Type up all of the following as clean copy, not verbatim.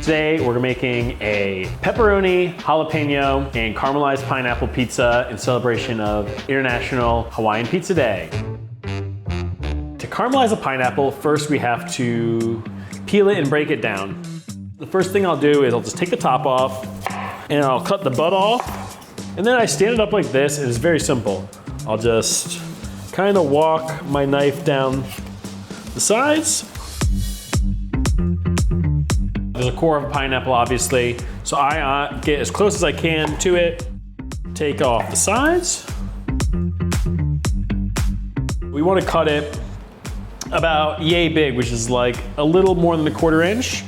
Today we're making a pepperoni, jalapeno, and caramelized pineapple pizza in celebration of International Hawaiian Pizza Day. To caramelize a pineapple, first we have to peel it and break it down. The first thing I'll do is I'll just take the top off and I'll cut the butt off. And then I stand it up like this, and it's very simple. I'll just kind of walk my knife down the sides. There's a core of a pineapple, obviously, so I get as close as I can to it, take off the sides. We want to cut it about yay big, which is like a little more than 1/4 inch.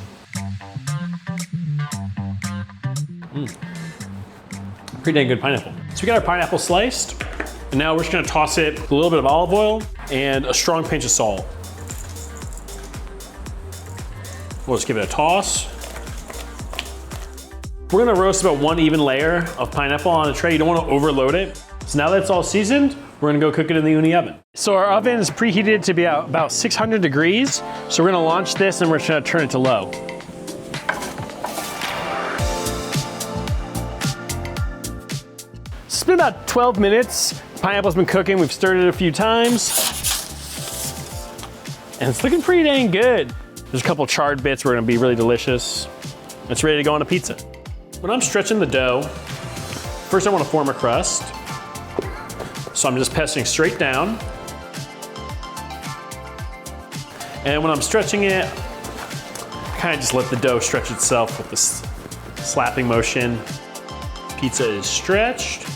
Pretty dang good pineapple. So we got our pineapple sliced, and now we're just gonna toss it with a little bit of olive oil and a strong pinch of salt. We'll just give it a toss. We're gonna roast about 1 even layer of pineapple on a tray. You don't wanna overload it. So now that it's all seasoned, we're gonna go cook it in the Ooni oven. So our oven is preheated to be about 600 degrees. So we're gonna launch this and we're just gonna turn it to low. It's been about 12 minutes. Pineapple's been cooking. We've stirred it a few times. And it's looking pretty dang good. There's a couple charred bits where are gonna be really delicious. It's ready to go on a pizza. When I'm stretching the dough, first I wanna form a crust. So I'm just pressing straight down. And when I'm stretching it, kind of just let the dough stretch itself with this slapping motion. Pizza is stretched.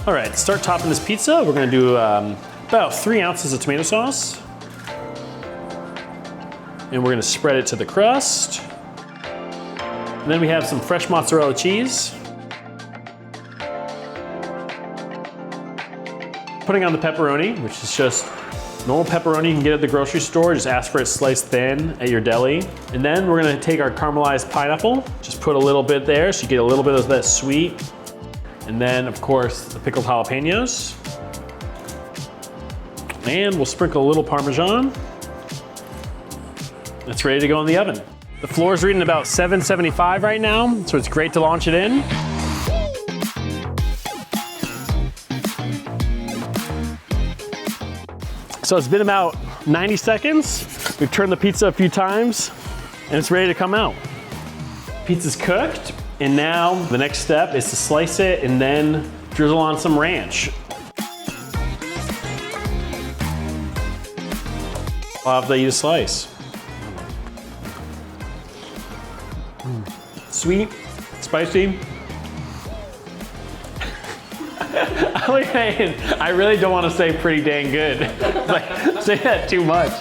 All right, to start topping this pizza, we're gonna do about 3 ounces of tomato sauce. And we're gonna spread it to the crust. And then we have some fresh mozzarella cheese. Putting on the pepperoni, which is just normal pepperoni you can get at the grocery store. Just ask for it sliced thin at your deli. And then we're gonna take our caramelized pineapple, just put a little bit there so you get a little bit of that sweet. And then, of course, the pickled jalapeños. And we'll sprinkle a little Parmesan. It's ready to go in the oven. The floor is reading about 775 right now, so it's great to launch it in. So it's been about 90 seconds. We've turned the pizza a few times, and it's ready to come out. Pizza's cooked, and now the next step is to slice it and then drizzle on some ranch. I'll have to eat a slice. Sweet, spicy. I really don't want to say pretty dang good. Like, say that too much.